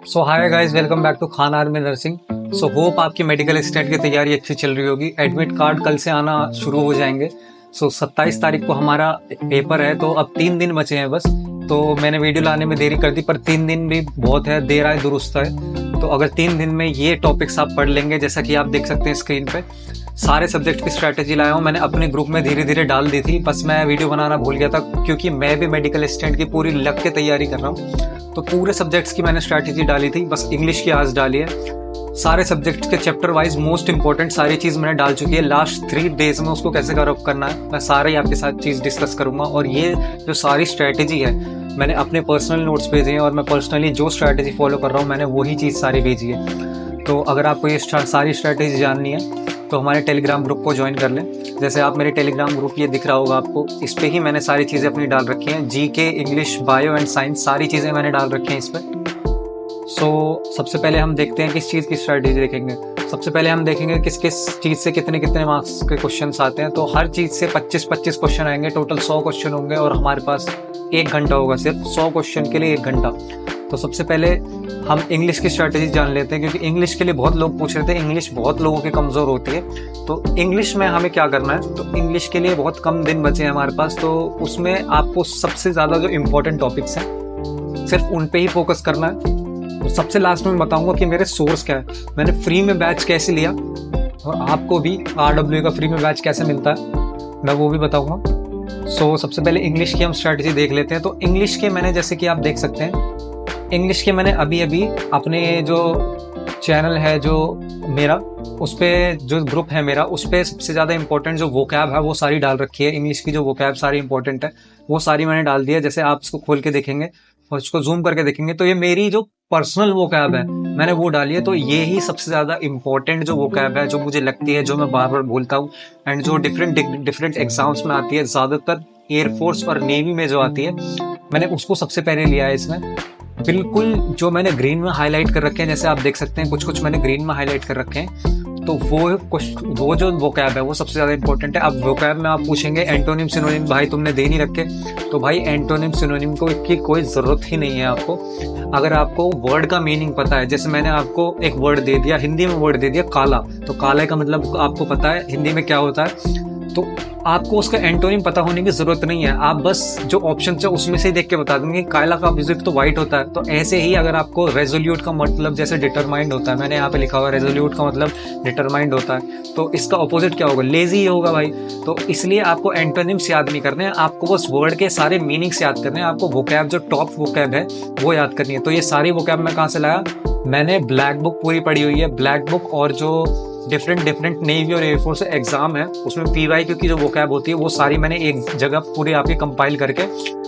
So hi guys, welcome back to Khan army nursing. So hope आपकी medical assistant की तैयारी अच्छी चल रही होगी। एडमिट कार्ड कल से आना शुरू हो जाएंगे। सो 27 तारीख को हमारा पेपर है, तो अब 3 दिन बचे हैं बस। तो मैंने वीडियो लाने में देरी कर दी, पर 3 दिन भी बहुत है, देर आए दुरुस्त है। तो अगर 3 दिन में ये टॉपिक्स आप पढ़ लेंगे, जैसा कि आप देख सकते हैं स्क्रीन पे, सारे सब्जेक्ट की स्ट्रैटेजी लाया हूँ। मैंने अपने ग्रुप में धीरे धीरे डाल दी थी, बस मैं वीडियो बनाना भूल गया था, क्योंकि मैं भी मेडिकल असिस्टेंट की पूरी लग के तैयारी कर रहा हूँ। तो पूरे सब्जेक्ट्स की मैंने स्ट्रैटेजी डाली थी, बस इंग्लिश की आज डाली है। सारे सब्जेक्ट्स के चैप्टर वाइज मोस्ट इंपॉर्टेंट सारी चीज़ मैंने डाल चुकी है। लास्ट 3 डेज में उसको कैसे कवर अप करना है, मैं सारे ही आपके साथ चीज़ डिस्कस करूंगा। और ये जो सारी स्ट्रैटेजी है, मैंने अपने पर्सनल नोट्स भेजे हैं, और मैं पर्सनली जो स्ट्रैटेजी फॉलो कर रहा हूँ, मैंने वही चीज़ सारी भेजी है। तो अगर आपको ये सारी स्ट्रैटेजी जाननी है तो हमारे टेलीग्राम ग्रुप को ज्वाइन कर लें। जैसे आप मेरे टेलीग्राम ग्रुप ये दिख रहा होगा आपको, इस पे ही मैंने सारी चीज़ें अपनी डाल रखी हैं। GK, English, bio and science सारी चीज़ें मैंने डाल रखी हैं इस पर। सबसे पहले हम देखते हैं किस चीज़ की स्ट्रैटेजी देखेंगे। सबसे पहले हम देखेंगे किस किस चीज़ से कितने कितने मार्क्स के क्वेश्चन आते हैं। तो हर चीज़ से 25-25 क्वेश्चन आएंगे, टोटल 100 क्वेश्चन होंगे, और हमारे पास 1 घंटा होगा सिर्फ 100 क्वेश्चन के लिए 1 घंटा। तो सबसे पहले हम इंग्लिश की स्ट्रैटेजी जान लेते हैं, क्योंकि इंग्लिश के लिए बहुत लोग पूछ रहे थे। इंग्लिश बहुत लोगों की कमज़ोर होती है, तो इंग्लिश में हमें क्या करना है। तो इंग्लिश के लिए बहुत कम दिन बचे हैं हमारे पास, तो उसमें आपको सबसे ज़्यादा जो इम्पोर्टेंट टॉपिक्स हैं सिर्फ उन पे ही फोकस करना है। तो सबसे लास्ट में बताऊंगा कि मेरे सोर्स क्या है, मैंने फ्री में बैच कैसे लिया, और आपको भी RW का फ्री में बैच कैसे मिलता है मैं वो भी बताऊंगा। सबसे पहले इंग्लिश की हम स्ट्रैटेजी देख लेते हैं। तो इंग्लिश के मैंने, जैसे कि आप देख सकते हैं, इंग्लिश के मैंने अभी अपने जो चैनल है जो मेरा, उस पर जो ग्रुप है मेरा, उस पर सबसे ज़्यादा इंपॉर्टेंट जो वोकैब है वो सारी डाल रखी है। इंग्लिश की जो वोकैब सारी इंपॉर्टेंट है वो सारी मैंने डाल दी है। जैसे आप इसको खोल के देखेंगे और इसको जूम करके देखेंगे, तो ये मेरी जो पर्सनल वोकैब है मैंने वो डाली है। तो ये ही सबसे ज़्यादा इंपॉर्टेंट जो वोकैब है, जो मुझे लगती है, जो मैं बार बार बोलता हूँ, एंड जो डिफरेंट एग्जाम्स में आती है, ज़्यादातर एयरफोर्स और नेवी में जो आती है, मैंने उसको सबसे पहले लिया है इसमें। बिल्कुल जो मैंने ग्रीन में हाईलाइट कर रखे हैं, जैसे आप देख सकते हैं, कुछ मैंने ग्रीन में हाईलाइट कर रखे हैं। तो वो जो वोकैब है वो सबसे ज़्यादा इंपॉर्टेंट है। अब वोकैब में आप पूछेंगे एंटोनिम सिनोनिम भाई तुमने दे नहीं रखे, तो भाई एंटोनिम सिनोनिम की कोई ज़रूरत ही नहीं है आपको। अगर आपको वर्ड का मीनिंग पता है, जैसे मैंने आपको एक वर्ड दे दिया, हिंदी में वर्ड दे दिया काला, तो काले का मतलब आपको पता है हिंदी में क्या होता है, तो आपको उसका एंटोनिम पता होने की जरूरत नहीं है। आप बस जो ऑप्शन है उसमें से देख के बता देंगे काला का अपोजिट तो व्हाइट होता है। तो ऐसे ही अगर आपको रेजोल्यूट का मतलब जैसे डिटरमाइंड होता है, मैंने यहाँ पे लिखा हुआ है रेजोल्यूट का मतलब डिटरमाइंड होता है, तो इसका अपोजिट क्या होगा, लेजी होगा भाई। तो इसलिए आपको एंटोनिम्स याद नहीं करने हैं, आपको बस वर्ड के सारे मीनिंग्स याद करने हैं। आपको वोकैब जो टॉप वोकैब है वो याद करनी है। तो ये सारी वोकैब मैं कहाँ से लाया, मैंने ब्लैक बुक पूरी पढ़ी हुई है। ब्लैक बुक और जो डिफरेंट नेवी और एयरफोर्स एग्जाम है उसमें PYQ की जो वोकैब होती है वो सारी मैंने एक जगह पूरी आपकी कंपाइल करके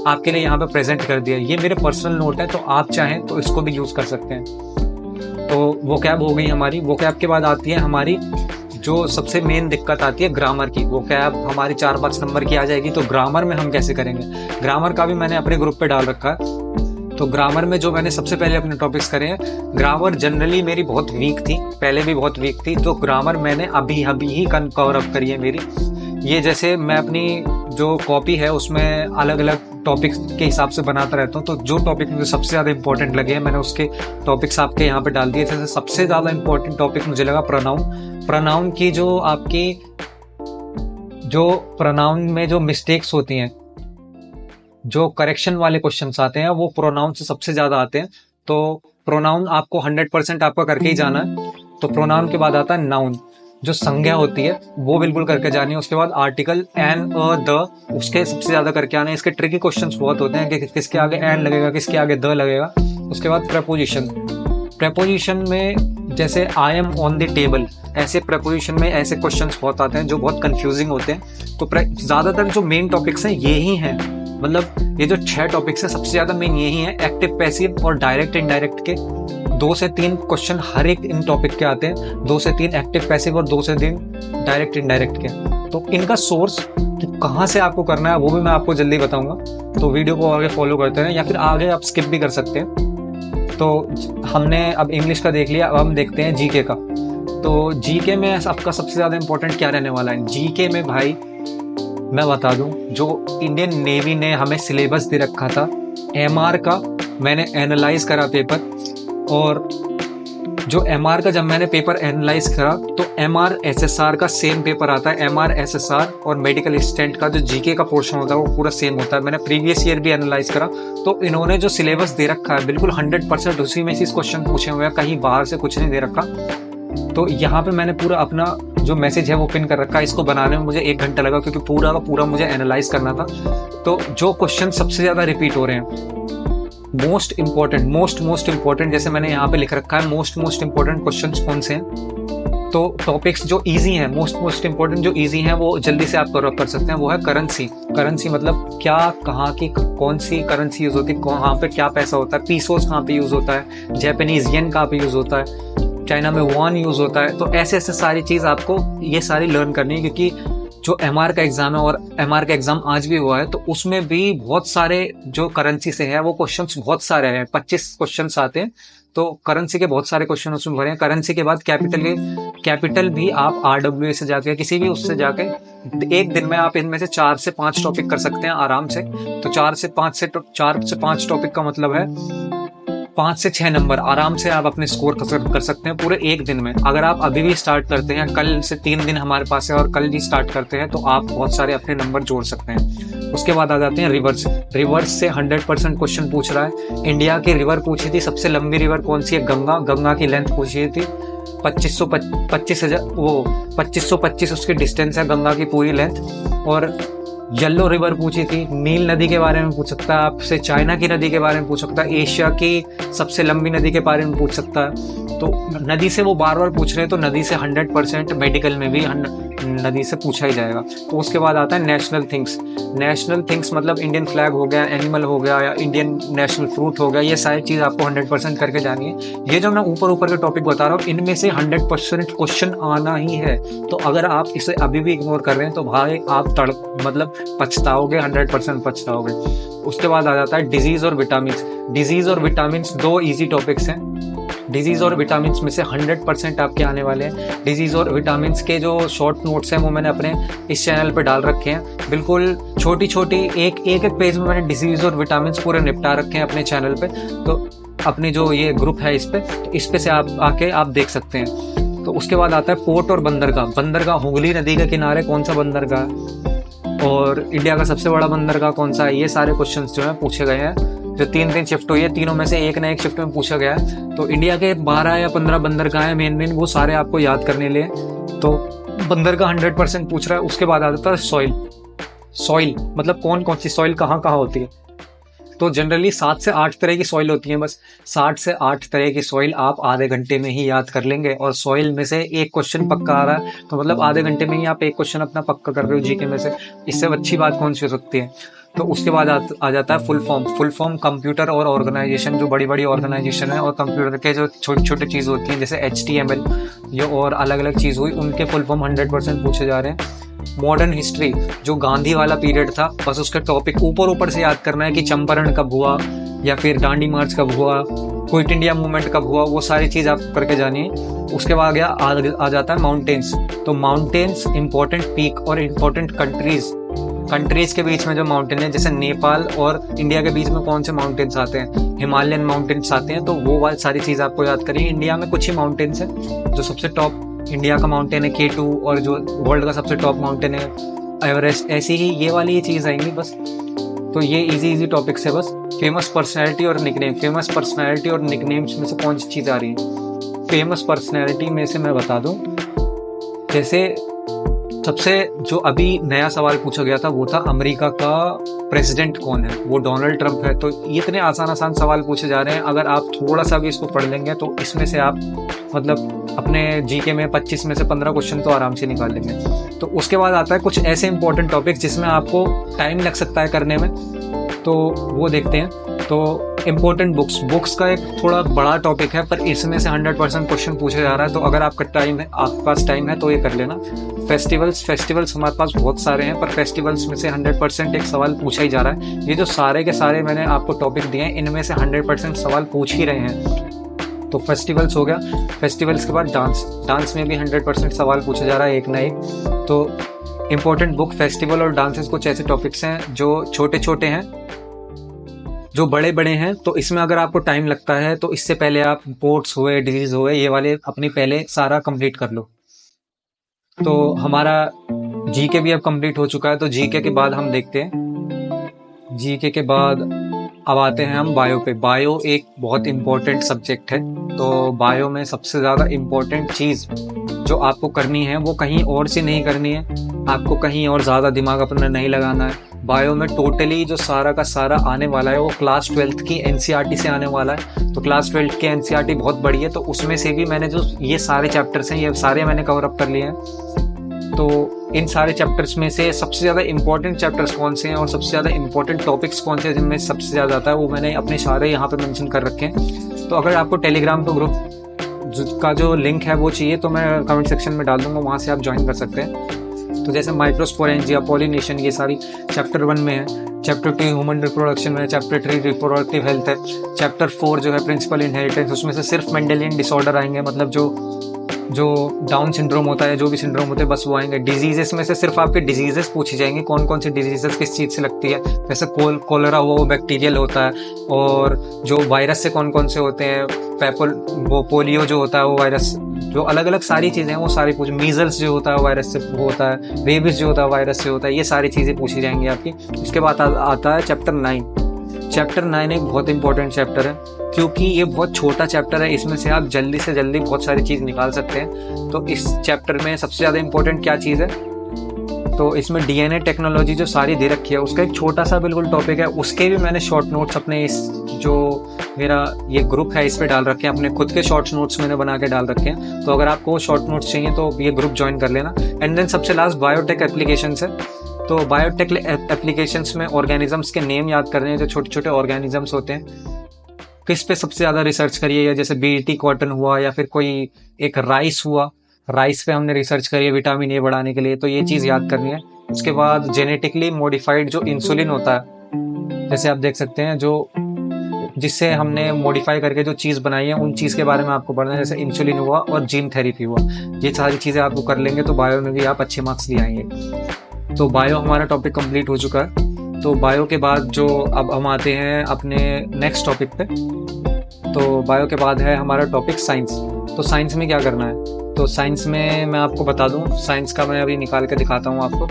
आपके लिए यहाँ पे प्रेजेंट कर दिया। ये मेरे पर्सनल नोट है, तो आप चाहें तो इसको भी यूज कर सकते हैं। तो वोकैब हो गई हमारी। वोकैब के बाद आती है हमारी जो सबसे मेन दिक्कत आती है ग्रामर की। वोकैब हमारी 4-5 नंबर की आ जाएगी, तो ग्रामर में हम कैसे करेंगे। ग्रामर का भी मैंने अपने ग्रुप पे डाल रखा है। तो ग्रामर में जो मैंने सबसे पहले अपने टॉपिक्स करे हैं, ग्रामर जनरली मेरी बहुत वीक थी, पहले भी बहुत वीक थी, तो ग्रामर मैंने अभी ही कवर अप करी है मेरी। ये जैसे मैं अपनी जो कॉपी है उसमें अलग अलग टॉपिक्स के हिसाब से बनाता रहता हूँ, तो जो टॉपिक मुझे सबसे ज़्यादा इंपॉर्टेंट लगे हैं मैंने उसके टॉपिक्स आपके यहाँ पे डाल दिए। जैसे सबसे ज़्यादा इंपॉर्टेंट टॉपिक मुझे लगा प्रोनाउन की, जो प्रोनाउन में जो मिस्टेक्स होती हैं, जो करेक्शन वाले क्वेश्चंस आते हैं, वो प्रोनाउन से सबसे ज्यादा आते हैं। तो प्रोनाउन आपको 100% आपका करके ही जाना है। तो प्रोनाउन के बाद आता है नाउन, जो संज्ञा होती है वो बिल्कुल करके जानी है। उसके बाद आर्टिकल एन, द, उसके सबसे ज्यादा करके आने। इसके ट्रिकी क्वेश्चंस बहुत होते हैं कि किसके आगे एन लगेगा, किसके आगे द लगेगा। उसके बाद प्रेपोजिशन में जैसे I am on the table, ऐसे प्रेपोजिशन में ऐसे क्वेश्चंस बहुत आते हैं जो बहुत कंफ्यूजिंग होते हैं। तो ज्यादातर जो मेन टॉपिक्स हैं यही हैं, मतलब ये जो 6 टॉपिक्स हैं सबसे ज्यादा मेन यही है। एक्टिव, पैसिव और डायरेक्ट इनडायरेक्ट के 2 से 3 क्वेश्चन हर एक इन टॉपिक के आते हैं। 2 से 3 एक्टिव पैसिव और 2 से 3 डायरेक्ट इनडायरेक्ट के। तो इनका सोर्स कहाँ से आपको करना है वो भी मैं आपको जल्दी बताऊंगा, तो वीडियो को आगे फॉलो करते हैं, या फिर आगे आप स्किप भी कर सकते हैं। तो हमने अब इंग्लिश का देख लिया, अब हम देखते हैं जीके का। तो जीके में आपका सबसे ज्यादा इंपॉर्टेंट क्या रहने वाला है। जीके में भाई मैं बता दूं, जो इंडियन नेवी ने हमें सिलेबस दे रखा था MR का, मैंने एनालाइज करा पेपर, और जो MR का जब मैंने पेपर एनालाइज करा तो MR SSR का सेम पेपर आता है। MR SSR और मेडिकल असिस्टेंट का जो जीके का पोर्शन होता है वो पूरा सेम होता है। मैंने प्रीवियस ईयर भी एनालाइज करा तो इन्होंने जो सिलेबस दे रखा है बिल्कुल 100% उसी में से क्वेश्चन पूछे हुए हैं, कहीं बाहर से कुछ नहीं दे रखा। तो यहाँ पे मैंने पूरा अपना जो मैसेज है वो पिन कर रखा है। इसको बनाने में मुझे 1 घंटा लगा क्योंकि पूरा का पूरा मुझे एनालाइज करना था। तो जो क्वेश्चन सबसे ज्यादा रिपीट हो रहे हैं, मोस्ट इंपॉर्टेंट जैसे मैंने यहाँ पे लिख रखा है, मोस्ट इंपॉर्टेंट क्वेश्चंस कौन से हैं। तो टॉपिक्स जो इजी हैं, मोस्ट इंपॉर्टेंट जो इजी हैं वो जल्दी से आप कर सकते हैं। वो है करेंसी मतलब क्या, कहाँ की कौन सी करेंसी यूज होती है, कहाँ पे क्या पैसा होता है, पीसोस कहाँ पे यूज होता है, जापानीज येन कहाँ पे यूज होता है, चाइना में वॉन यूज होता है। तो ऐसे सारी चीज आपको ये सारी लर्न करनी है, क्योंकि जो MR का एग्जाम है और MR का एग्जाम आज भी हुआ है तो उसमें भी बहुत सारे जो करेंसी से है वो क्वेश्चंस बहुत सारे हैं, 25 क्वेश्चंस आते हैं। तो करेंसी के बहुत सारे क्वेश्चन उसमें भरे हैं। करेंसी के बाद कैपिटल भी आप RWA से जाके किसी भी उससे जाके एक दिन में आप इनमें से 4 से 5 टॉपिक कर सकते हैं आराम से। तो 4 से 5 टॉपिक का मतलब है 5 से 6 नंबर आराम से आप अपने स्कोर कर सकते हैं पूरे एक दिन में। अगर आप अभी भी स्टार्ट करते हैं, कल से 3 दिन हमारे पास है और कल भी स्टार्ट करते हैं तो आप बहुत सारे अपने नंबर जोड़ सकते हैं। उसके बाद आ जाते हैं रिवर्स से 100% क्वेश्चन पूछ रहा है। इंडिया की रिवर पूछी थी, सबसे लंबी रिवर कौन सी है, गंगा की लेंथ पूछी थी 2525 उसकी डिस्टेंस है गंगा की पूरी लेंथ। और येलो रिवर पूछी थी, नील नदी के बारे में पूछ सकता है आपसे, चाइना की नदी के बारे में पूछ सकता है, एशिया की सबसे लंबी नदी के बारे में पूछ सकता है। तो नदी से वो बार बार पूछ रहे हैं तो नदी से 100% मेडिकल में भी नदी से पूछा ही जाएगा। तो उसके बाद आता है नेशनल थिंग्स मतलब इंडियन फ्लैग हो गया, एनिमल हो गया या इंडियन नेशनल फ्रूट हो गया, ये सारी चीज आपको 100% करके जानी है। ये जो मैं ऊपर के टॉपिक बता रहा हूँ इनमें से 100% क्वेश्चन आना ही है। तो अगर आप इसे अभी भी इग्नोर कर रहे हैं तो भाई आप मतलब पछताओगे, 100% पछताओगे। उसके बाद आ जाता है डिजीज और विटामिन। 2 इजी टॉपिक्स हैं। डिजीज और विटामिन में से 100% आपके आने वाले हैं। डिजीज और विटामिन के जो शॉर्ट नोट्स हैं वो मैंने अपने इस चैनल पे डाल रखे हैं। बिल्कुल छोटी एक पेज में मैंने डिजीज और विटामिन पूरे निपटा रखे हैं अपने चैनल पे। तो अपनी जो ये ग्रुप है इस पे से आप आके आप देख सकते हैं। तो उसके बाद आता है पोर्ट और बंदरगाह हुगली नदी के किनारे कौन सा बंदरगाह और इंडिया का सबसे बड़ा बंदरगाह कौन सा है। ये सारे क्वेश्चंस जो है पूछे गए हैं। जो 3 शिफ्ट हुई है, तीनों में से एक ना एक शिफ्ट में पूछा गया है। तो इंडिया के 12 या 15 बंदरगाह हैं मेन वो सारे आपको याद करने लिए। तो बंदरगाह 100% पूछ रहा है। उसके बाद आ जाता है सॉइल मतलब कौन सी सॉइल कहाँ होती है। तो जनरली 7 से 8 तरह की सॉइल होती है, बस 60 से 8 तरह की सॉइल आप आधे घंटे में ही याद कर लेंगे। और सॉइल में से एक क्वेश्चन पक्का आ रहा है तो मतलब आधे घंटे में ही आप एक क्वेश्चन अपना पक्का कर रहे हो जीके में से। इससे अच्छी बात कौन सी हो सकती है। तो उसके बाद आ जाता है फुल फॉर्म कंप्यूटर और ऑर्गेनाइजेशन। जो बड़ी ऑर्गेनाइजेशन है और कंप्यूटर के जो छोटी चीज़ होती हैं जैसे HTML ये और अलग अलग चीज़ हुई, उनके फुल फॉर्म 100% पूछे जा रहे हैं। मॉडर्न हिस्ट्री जो गांधी वाला पीरियड था, बस उसका टॉपिक ऊपर से याद करना है कि चंपारण कब हुआ या फिर दांडी मार्च कब हुआ, क्विट इंडिया मूवमेंट कब हुआ, वो सारी चीज़ आप करके जानिए। उसके बाद आ जाता है माउंटेन्स। तो माउंटेन्स, इंपॉर्टेंट पीक और इंपॉर्टेंट कंट्रीज के बीच में जो माउंटेन है, जैसे नेपाल और इंडिया के बीच में कौन से माउंटेन्स आते हैं, हिमालयन माउंटेन्स आते हैं। तो वो सारी चीज़ आपको याद करिए। इंडिया में कुछ ही माउंटेन्स हैं। जो सबसे टॉप इंडिया का माउंटेन है K2 और जो वर्ल्ड का सबसे टॉप माउंटेन है एवरेस्ट। ऐसी ही ये वाली ये चीज़ आएंगी बस। तो ये इजी टॉपिक्स है बस। फेमस पर्सनैलिटी और निकनेम्स में से कौन सी चीज़ आ रही है। फेमस पर्सनैलिटी में से मैं बता दूं, जैसे सबसे जो अभी नया सवाल पूछा गया था वो था अमेरिका का प्रेसिडेंट कौन है, वो डोनाल्ड ट्रंप है। तो इतने आसान सवाल पूछे जा रहे हैं, अगर आप थोड़ा सा भी इसको पढ़ लेंगे तो इसमें से आप मतलब अपने जीके में 25 में से 15 क्वेश्चन तो आराम से निकाल लेंगे। तो उसके बाद आता है कुछ ऐसे इंपॉर्टेंट टॉपिक्स जिसमें आपको टाइम लग सकता है करने में, तो वो देखते हैं। तो इम्पोर्टेंट बुक्स का एक थोड़ा बड़ा टॉपिक है पर इसमें से 100% क्वेश्चन पूछा जा रहा है। तो अगर आपके पास टाइम है तो ये कर लेना। फेस्टिवल्स हमारे पास बहुत सारे हैं पर फेस्टिवल्स में से 100% एक सवाल पूछा ही जा रहा है। ये जो सारे के सारे मैंने आपको टॉपिक दिए हैं इनमें से 100% सवाल पूछ ही रहे हैं। तो फेस्टिवल्स हो गया। फेस्टिवल्स के बाद डांस में भी 100% सवाल पूछा जा रहा है एक ना एक। तो इम्पोर्टेंट बुक, फेस्टिवल और डांसेस कुछ ऐसे टॉपिक्स हैं जो छोटे हैं, जो बड़े बड़े हैं तो इसमें अगर आपको टाइम लगता है तो इससे पहले आप पोर्ट्स हुए, डिजीज हुए, ये वाले अपनी पहले सारा कंप्लीट कर लो। तो हमारा जीके भी अब कंप्लीट हो चुका है। तो जीके के बाद हम देखते हैं, जीके के बाद अब आते हैं हम बायो पे। बायो एक बहुत इम्पोर्टेंट सब्जेक्ट है। तो बायो में सबसे ज़्यादा इम्पोर्टेंट चीज़ जो आपको करनी है वो कहीं और से नहीं करनी है, आपको कहीं और ज़्यादा दिमाग अपना नहीं लगाना है। बायो में टोटली जो सारा का सारा आने वाला है वो क्लास 12th की एनसीईआरटी से आने वाला है। तो क्लास 12th की एनसीईआरटी बहुत बड़ी है, तो उसमें से भी मैंने जो ये सारे चैप्टर्स हैं ये सारे मैंने कवर अप कर लिए हैं। तो इन सारे चैप्टर्स में से सबसे ज़्यादा इंपॉर्टेंट चैप्टर्स कौन से हैं और सबसे ज़्यादा इंपॉर्टेंट टॉपिक्स कौन से हैं जिनमें सबसे ज़्यादा आता है वो मैंने अपने सारे यहाँ पे मेंशन कर रखे हैं। तो अगर आपको टेलीग्राम पे ग्रुप का जो लिंक है वो चाहिए तो मैं कमेंट सेक्शन में डाल दूंगा, वहाँ से आप ज्वाइन कर सकते हैं। तो जैसे माइक्रोस्पोरेंजिया, पॉलिनेशन, ये सारी चैप्टर 1 में है। चैप्टर 2 ह्यूमन रिप्रोडक्शन में है। चैप्टर 3 रिप्रोडक्टिव हेल्थ है। चैप्टर 4 जो है प्रिंसिपल इनहेरिटेंस, उसमें से सिर्फ मेंडेलियन डिसऑर्डर आएंगे, मतलब जो डाउन सिंड्रोम होता है, जो भी सिंड्रोम होते हैं बस वो आएंगे। डिजीजेस में से सिर्फ आपके डिजीजेस पूछी जाएंगी, कौन कौन सी डिजीजेस किस चीज़ से लगती है। जैसे कोलेरा हुआ वो बैक्टीरियल होता है, और जो वायरस से कौन कौन से होते हैं, वो पोलियो जो होता है वो वायरस, जो अलग अलग सारी चीज़ें हैं वो सारी पूछ। मीजल्स जो होता है वायरस से होता है, रेबीज जो होता है वायरस से होता है, ये सारी चीज़ें पूछी जाएंगी आपकी। उसके बाद आता है चैप्टर 9। चैप्टर 9 एक बहुत इंपॉर्टेंट चैप्टर है क्योंकि ये बहुत छोटा चैप्टर है, इसमें से आप जल्दी से जल्दी बहुत सारी चीज़ निकाल सकते हैं। तो इस चैप्टर में सबसे ज़्यादा इंपॉर्टेंट क्या चीज़ है, तो इसमें डीएनए टेक्नोलॉजी जो सारी दे रखी है उसका एक छोटा सा बिल्कुल टॉपिक है, उसके भी मैंने शॉर्ट नोट्स अपने इस जो मेरा ये ग्रुप है इस पे डाल रखे हैं, अपने खुद के शॉर्ट नोट्स मैंने बना के डाल रखे हैं। तो अगर आपको शॉर्ट नोट्स चाहिए तो ये ग्रुप ज्वाइन कर लेना। एंड देन सबसे लास्ट बायोटेक एप्लीकेशंस है। तो बायोटेक एप्लीकेशंस में ऑर्गेनिजम्स के नेम याद करने हैं, जो छोटे छोटे ऑर्गेनिजम्स होते हैं, किस पे सबसे ज़्यादा रिसर्च करिए, या जैसे बीटी कॉटन हुआ या फिर कोई एक राइस हुआ, राइस पे हमने रिसर्च करी है विटामिन ए बढ़ाने के लिए, तो ये चीज़ याद करनी है। उसके बाद जेनेटिकली मॉडिफाइड जो इंसुलिन होता है, जैसे आप देख सकते हैं, जो जिससे हमने मॉडिफाई करके जो चीज़ बनाई है उन चीज़ के बारे में आपको पढ़ना है, जैसे इंसुलिन हुआ और जीन थेरेपी हुआ। ये सारी चीज़ें आपको कर लेंगे तो बायो में भी आप अच्छे मार्क्स ले आएंगे। तो बायो हमारा टॉपिक कंप्लीट हो चुका है। तो बायो के बाद जो अब हम आते हैं अपने नेक्स्ट टॉपिक पे। तो बायो के बाद है हमारा टॉपिक साइंस। तो साइंस में क्या करना है, तो साइंस में मैं आपको बता दूं, साइंस का मैं अभी निकाल के दिखाता हूं आपको।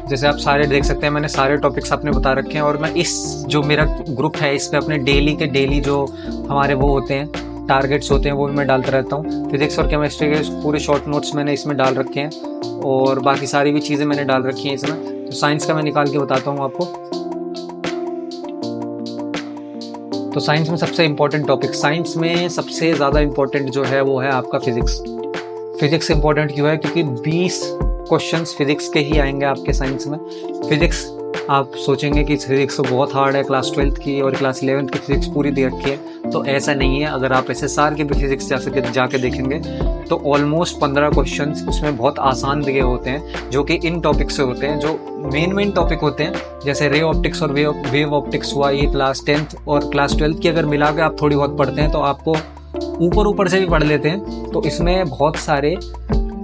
जैसे आप सारे देख सकते हैं मैंने सारे टॉपिक्स अपने बता रखे हैं, और मैं इस जो मेरा ग्रुप है इस पे अपने डेली जो हमारे वो होते हैं टारगेट्स होते हैं वो भी मैं डालता रहता हूँ। फिजिक्स और केमिस्ट्री के पूरे शॉर्ट नोट्स मैंने इसमें डाल रखे हैं, और बाकी सारी भी चीज़ें मैंने डाल रखी हैं इसमें। तो साइंस का मैं निकाल के बताता हूँ आपको। तो साइंस में सबसे इम्पोर्टेंट टॉपिक, साइंस में सबसे ज़्यादा इम्पोर्टेंट जो है वो है आपका फिजिक्स। फिजिक्स इम्पोर्टेंट क्यों है, क्योंकि 20 क्वेश्चंस फिजिक्स के ही आएंगे आपके साइंस में। फिजिक्स आप सोचेंगे कि फिजिक्स तो बहुत हार्ड है, क्लास 12th की और क्लास 11th की फिजिक्स पूरी दे रखी है, तो ऐसा नहीं है। अगर आप SSR की भी फिजिक्स जाके देखेंगे तो ऑलमोस्ट 15 क्वेश्चंस उसमें बहुत आसान दिए होते हैं, जो कि इन टॉपिक से होते हैं, जो मेन टॉपिक होते हैं। जैसे रे ऑप्टिक्स और वेव ऑप्टिक्स हुआ, ये क्लास 10th और क्लास 12th की अगर मिला के आप थोड़ी बहुत पढ़ते हैं तो आपको ऊपर से भी पढ़ लेते हैं। तो इसमें बहुत सारे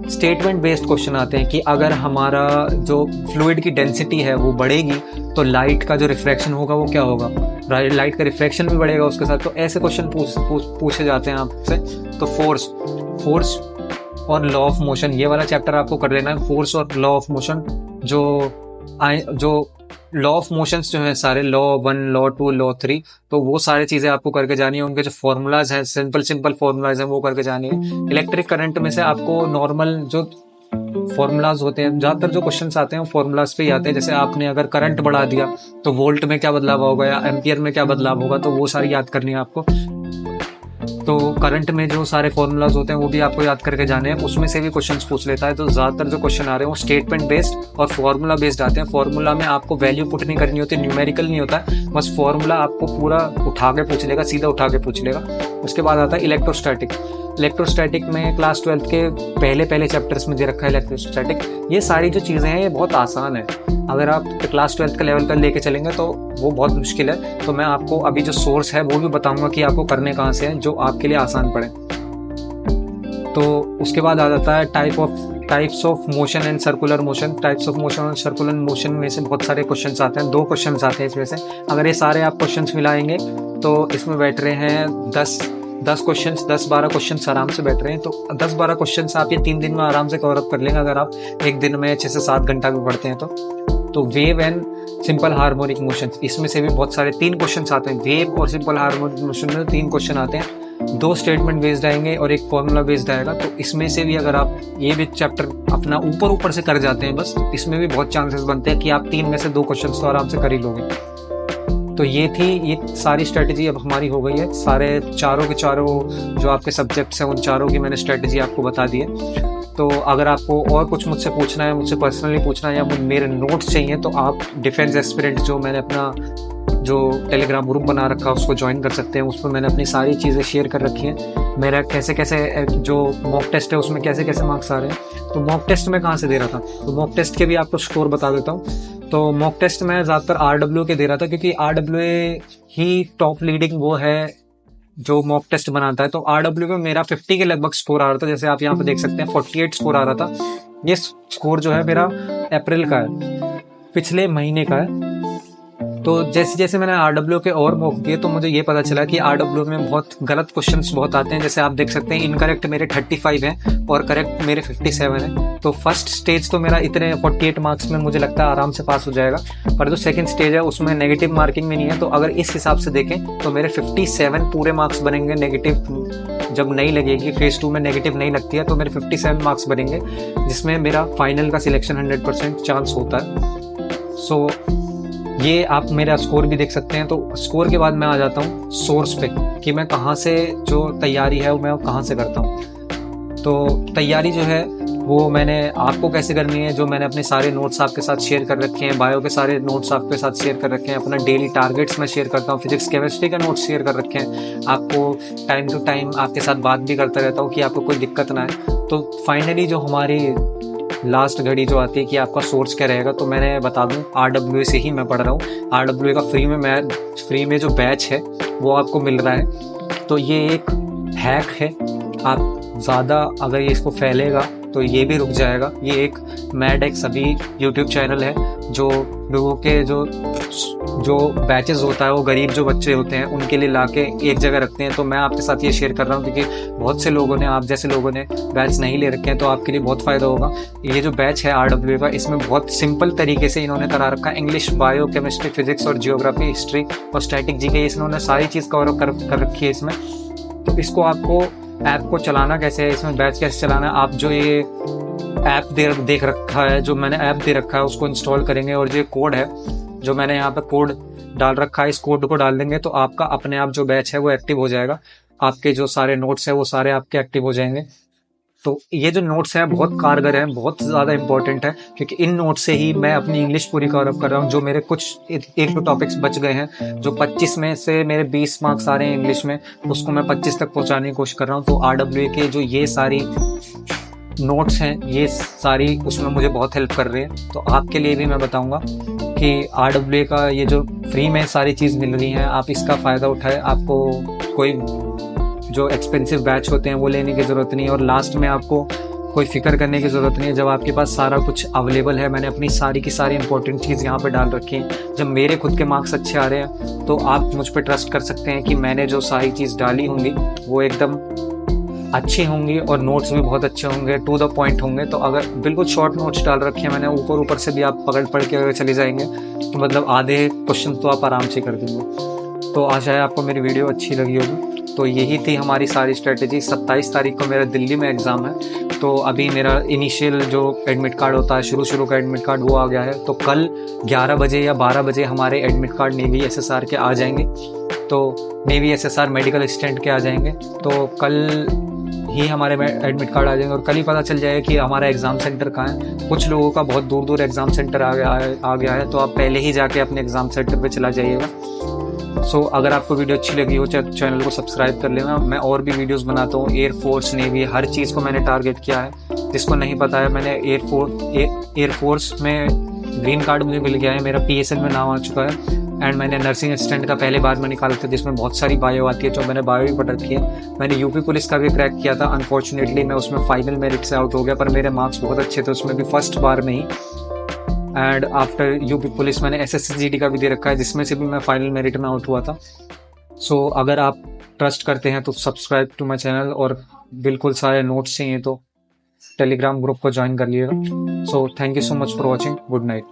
स्टेटमेंट बेस्ड क्वेश्चन आते हैं कि अगर हमारा जो फ्लूइड की डेंसिटी है वो बढ़ेगी तो लाइट का जो रिफ्रैक्शन होगा वो क्या होगा, लाइट का रिफ्रैक्शन भी बढ़ेगा उसके साथ। तो ऐसे क्वेश्चन पूछे जाते हैं आपसे। तो फोर्स और लॉ ऑफ मोशन, ये वाला चैप्टर आपको कर लेना है। फोर्स और लॉ ऑफ मोशन, जो लॉ ऑफ मोशंस जो है सारे, लॉ 1, लॉ 2, लॉ 3, तो वो सारी चीज़ें आपको करके जानी है। उनके जो फॉर्मूलाज हैं, सिंपल फॉर्मूलाज हैं, वो करके जानी है। इलेक्ट्रिक करंट में से आपको नॉर्मल जो फॉर्मूलाज होते हैं, ज़्यादातर जो क्वेश्चंस आते हैं वो फॉर्मूलाज पे ही आते हैं। जैसे आपने अगर करंट बढ़ा दिया तो वोल्ट में क्या बदलाव होगा या एम्पियर में क्या बदलाव होगा, तो वो सारी याद करनी है आपको। तो करंट में जो सारे फॉर्मूलाज होते हैं वो भी आपको याद करके जाने हैं, उसमें से भी क्वेश्चंस पूछ लेता है। तो ज़्यादातर जो क्वेश्चन आ रहे हैं वो स्टेटमेंट बेस्ड और फॉर्मूला बेस्ड आते हैं। फॉर्मूला में आपको वैल्यू पुट नहीं करनी होती, न्यूमेरिकल नहीं होता, बस फॉर्मूला आपको पूरा उठा के पूछ लेगा, सीधा उठा के पूछ लेगा। उसके बाद आता है इलेक्ट्रोस्टैटिक में क्लास 12th के पहले चैप्टर्स में दे रखा है इलेक्ट्रोस्टैटिक। ये सारी जो चीज़ें हैं ये बहुत आसान है, अगर आप क्लास 12th के लेवल पर लेके चलेंगे तो वो बहुत मुश्किल है। तो मैं आपको अभी जो सोर्स है वो भी बताऊंगा कि आपको करने कहाँ से हैं, जो आपके लिए आसान पड़े। तो उसके बाद आ जाता है type of types of motion and circular motion. Types of motion और सर्कुलर मोशन में से बहुत सारे क्वेश्चंस आते हैं, 2 क्वेश्चंस आते हैं इसमें से। अगर ये सारे आप क्वेश्चंस मिलाएंगे तो इसमें बैठ रहे हैं 10 क्वेश्चंस, 10-12 क्वेश्चंस आराम से बैठ रहे हैं। तो 10-12 क्वेश्चंस आप ये 3 दिन में आराम से कवर अप कर लेंगे अगर आप एक दिन में 6 से 7 घंटा भी पढ़ते हैं तो wave and simple harmonic motion, इसमें से भी बहुत सारे 3 क्वेश्चंस आते हैं। वेव और सिंपल हार्मोनिक मोशन में 3 क्वेश्चन आते हैं, 2 स्टेटमेंट बेस्ड आएंगे और एक फॉर्मूला बेस्ड आएगा। तो इसमें से भी अगर आप ये भी चैप्टर अपना ऊपर से कर जाते हैं बस, तो इसमें भी बहुत चांसेस बनते हैं कि आप 3 में से 2 क्वेश्चन तो आराम से कर ही लोगे। तो ये सारी स्ट्रेटेजी अब हमारी हो गई है। सारे चारों के चारों जो आपके सब्जेक्ट्स हैं उन चारों की मैंने स्ट्रेटेजी आपको बता दी है। तो अगर आपको और कुछ मुझसे पूछना है, मुझसे पर्सनली पूछना है या मेरे नोट्स चाहिए तो आप डिफेंस एस्पिरेंट जो मैंने अपना जो टेलीग्राम ग्रुप बना रखा है उसको ज्वाइन कर सकते हैं। उस पर मैंने अपनी सारी चीज़ें शेयर कर रखी हैं। मेरा कैसे जो मॉक टेस्ट है उसमें कैसे मार्क्स आ रहे हैं। तो मॉक टेस्ट में कहाँ से दे रहा था, तो मॉक टेस्ट के भी आपको स्कोर बता देता हूँ। तो मॉक टेस्ट में ज़्यादातर RWA के दे रहा था, क्योंकि RWA ही टॉप लीडिंग वो है जो मॉक टेस्ट बनाता है। तो RWA में मेरा 50 के लगभग स्कोर आ रहा था, जैसे आप यहाँ पे देख सकते हैं 48 स्कोर आ रहा था। ये स्कोर जो है मेरा अप्रैल का है, पिछले महीने का है। तो जैसे जैसे मैंने RWA के और मॉक दिए तो मुझे ये पता चला कि RWA में बहुत गलत क्वेश्चंस बहुत आते हैं। जैसे आप देख सकते हैं इनकरेक्ट मेरे 35 हैं और करेक्ट मेरे 57 हैं। तो फर्स्ट स्टेज तो मेरा इतने 48 मार्क्स में मुझे लगता है आराम से पास हो जाएगा, पर जो सेकंड स्टेज है उसमें नेगेटिव मार्किंग में नहीं है। तो अगर इस हिसाब से देखें तो मेरे 57 पूरे मार्क्स बनेंगे। नेगेटिव जब नहीं लगेगी, फेज 2 में नेगेटिव नहीं लगती है, तो मेरे 57 मार्क्स बनेंगे, जिसमें मेरा फाइनल का सिलेक्शन 100% चांस होता है। सो ये आप मेरा स्कोर भी देख सकते हैं। तो स्कोर के बाद मैं आ जाता हूँ सोर्स पे कि मैं कहाँ से जो तैयारी है वो मैं कहाँ से करता हूँ। तो तैयारी जो है वो मैंने आपको कैसे करनी है, जो मैंने अपने सारे नोट्स आपके साथ शेयर कर रखे हैं, बायो के सारे नोट्स आपके साथ शेयर कर रखे हैं, अपना डेली टारगेट्स मैं शेयर करता हूँ, फिजिक्स केमिस्ट्री का नोट्स शेयर कर रखे हैं। आपको टाइम टू टाइम आपके साथ बात भी करता रहता हूँ कि आपको कोई दिक्कत ना है। तो फाइनली जो हमारी लास्ट घड़ी जो आती है कि आपका सोर्स क्या रहेगा, तो मैंने बता दूं RWA से ही मैं पढ़ रहा हूँ। RWA का फ्री में जो बैच है वो आपको मिल रहा है। तो ये एक हैक है, आप ज़्यादा अगर ये इसको फैलेगा तो ये भी रुक जाएगा। ये एक मैडेक्स अभी यूट्यूब चैनल है जो लोगों के जो बैचेस होता है वो गरीब जो बच्चे होते हैं उनके लिए लाके एक जगह रखते हैं। तो मैं आपके साथ ये शेयर कर रहा हूँ क्योंकि बहुत से लोगों ने, आप जैसे लोगों ने बैच नहीं ले रखे हैं, तो आपके लिए बहुत फ़ायदा होगा। ये जो बैच है RWA का, इसमें बहुत सिंपल तरीके से इन्होंने करा रखा है। इंग्लिश, बायो, केमिस्ट्री, फिजिक्स और जियोग्राफी, हिस्ट्री और स्टैटिक जीके, इन्होंने सारी चीज़ कवर कर रखी है इसमें। तो इसको आपको ऐप को चलाना कैसे है, इसमें बैच कैसे चलाना है, आप जो ये ऐप देख रखा है, जो मैंने ऐप दे रखा है उसको इंस्टॉल करेंगे और जो कोड है जो मैंने यहाँ पे कोड डाल रखा है, इस कोड को डाल देंगे तो आपका अपने आप जो बैच है वो एक्टिव हो जाएगा। आपके जो सारे नोट्स है वो सारे आपके एक्टिव हो जाएंगे। तो ये जो नोट्स हैं बहुत कारगर हैं, बहुत ज़्यादा इंपॉर्टेंट है, क्योंकि इन नोट्स से ही मैं अपनी इंग्लिश पूरी कवर अप कर रहा हूँ। जो मेरे कुछ 1-2 टॉपिक्स बच गए हैं, जो 25 में से मेरे 20 मार्क्स आ रहे हैं इंग्लिश में, उसको मैं 25 तक पहुँचाने की कोशिश कर रहा हूँ। तो RWA के जो ये सारी नोट्स हैं ये सारी उसमें मुझे बहुत हेल्प कर रही है। तो आपके लिए भी मैं बताऊँगा कि RWA का ये जो फ्री में सारी चीज़ मिल रही है, आप इसका फ़ायदा उठाएं। आपको कोई जो एक्सपेंसिव बैच होते हैं वो लेने की ज़रूरत नहीं है और लास्ट में आपको कोई फिक्र करने की ज़रूरत नहीं है। जब आपके पास सारा कुछ अवेलेबल है, मैंने अपनी सारी की सारी इंपॉर्टेंट चीज़ यहाँ पे डाल रखी है। जब मेरे खुद के मार्क्स अच्छे आ रहे हैं तो आप मुझ पर ट्रस्ट कर सकते हैं कि मैंने जो सारी चीज़ डाली होंगी वो एकदम अच्छी होंगी और नोट्स भी बहुत अच्छे होंगे, टू द पॉइंट होंगे। तो अगर बिल्कुल शॉर्ट नोट्स डाल रखे हैं मैंने, ऊपर से भी आप पढ़ के अगर चले जाएंगे तो मतलब आधे क्वेश्चन तो आप आराम से कर देंगे। तो आशा है आपको मेरी वीडियो अच्छी लगी होगी। तो यही थी हमारी सारी स्ट्रेटेजी। 27 तारीख को मेरा दिल्ली में एग्ज़ाम है, तो अभी मेरा इनिशियल जो एडमिट कार्ड होता है, शुरू का एडमिट कार्ड वो आ गया है। तो कल 11 बजे या 12 बजे हमारे एडमिट कार्ड नेवी SSR के आ जाएंगे। तो नेवी SSR मेडिकल असिस्टेंट के आ जाएंगे, तो कल ही हमारे एडमिट कार्ड आ जाएंगे और कल ही पता चल जाएगा कि हमारा एग्ज़ाम सेंटर कहाँ है। कुछ लोगों का बहुत दूर एग्ज़ाम सेंटर आ गया है, तो आप पहले ही जाके अपने एग्ज़ाम सेंटर पे चला जाइएगा। सो अगर आपको वीडियो अच्छी लगी हो चैनल को सब्सक्राइब कर लेना। मैं और भी वीडियोस बनाता हूँ, एयरफोर्स, नेवी, हर चीज़ को मैंने टारगेट किया है। जिसको नहीं पता है, मैंने एयरफोर्स में ग्रीन कार्ड मुझे मिल गया है, मेरा PSL में नाम आ चुका है। एंड मैंने नर्सिंग असिस्टेंट का पहले बार में निकाला था, जिसमें बहुत सारी बायो आती है, जो मैंने बायो भी पढ़ रखी है। मैंने यूपी पुलिस का भी क्रैक किया था, अनफॉर्चुनेटली मैं उसमें फाइनल मेरिट से आउट हो गया, पर मेरे मार्क्स बहुत अच्छे थे उसमें भी, फर्स्ट बार में ही। एंड आफ्टर यूपी पुलिस मैंने SSC GD का भी दे रखा है, जिसमें से भी मैं फाइनल मेरिट में आउट हुआ था। सो अगर आप ट्रस्ट करते हैं तो सब्सक्राइब टू माई चैनल, और बिल्कुल सारे नोट्स चाहिए तो टेलीग्राम ग्रुप को ज्वाइन कर लिएगा। So thank you so much for watching, good night.